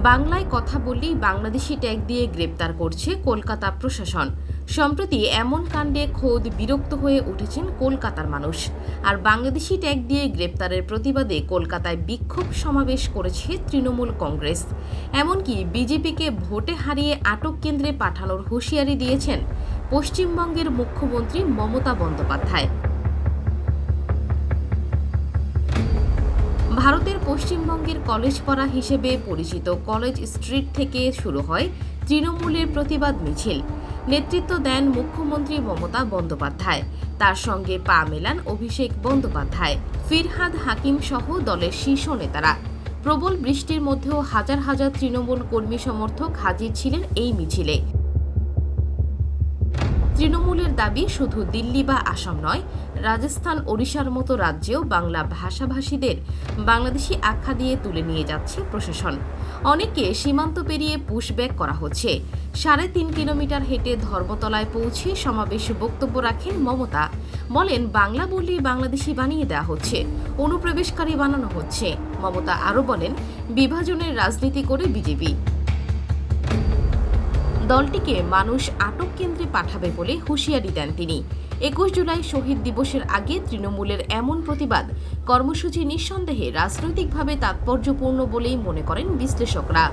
বাংলায় কথা বললেই বাংলাদেশি ট্যাগ দিয়ে গ্রেপ্তার করছে কলকাতা প্রশাসন। সম্প্রতি এমন কাণ্ডে খোদ বিরক্ত হয়ে উঠেছেন কলকাতার মানুষ। আর বাংলাদেশি ট্যাগ দিয়ে গ্রেপ্তারের প্রতিবাদে কলকাতায় বিক্ষোভ সমাবেশ করেছে তৃণমূল কংগ্রেস। এমনকি বিজেপিকে ভোটে হারিয়ে আটক কেন্দ্রে পাঠানোর হুঁশিয়ারি দিয়েছেন পশ্চিমবঙ্গের মুখ্যমন্ত্রী মমতা বন্দ্যোপাধ্যায়। ভারতের পশ্চিমবঙ্গের কলেজপাড়া হিসেবে পরিচিত কলেজ স্ট্রিট থেকে শুরু হয় তৃণমূলের প্রতিবাদ মিছিল। নেতৃত্ব দেন মুখ্যমন্ত্রী মমতা বন্দ্যোপাধ্যায়। তার সঙ্গে পা মেলান অভিষেক বন্দ্যোপাধ্যায়, ফিরহাদ হাকিম সহ দলের শীর্ষ নেতারা। প্রবল বৃষ্টির মধ্যেও হাজার হাজার তৃণমূল কর্মী সমর্থক হাজির ছিলেন এই মিছিলে। তৃণমূলের দাবি, শুধু দিল্লি বা আসাম নয়, রাজস্থান, ওড়িশার মতো রাজ্যেও বাংলা ভাষাভাষীদের বাংলাদেশি আখ্যা দিয়ে তুলে নিয়ে যাচ্ছে প্রশাসন। অনেকে সীমান্ত পেরিয়ে পুশব্যাক করা হচ্ছে। 3.5 কিলোমিটার হেঁটে ধর্মতলায় পৌঁছে সমাবেশে বক্তব্য রাখেন মমতা। বলেন, বাংলা বললেই বাংলাদেশি বানিয়ে দেওয়া হচ্ছে, অনুপ্রবেশকারী বানানো হচ্ছে। মমতা আরও বলেন, বিভাজনের রাজনীতি করে বিজেপি। দলটিকে মানুষ আটক কেন্দ্রে পাঠাবে বলে হুঁশিয়ারি দেন তিনি। 21 জুলাই শহীদ দিবসের আগে তৃণমূলের এমন প্রতিবাদ কর্মসূচি নিঃসন্দেহে রাজনৈতিকভাবে তাৎপর্যপূর্ণ বলেই মনে করেন বিশ্লেষকরা।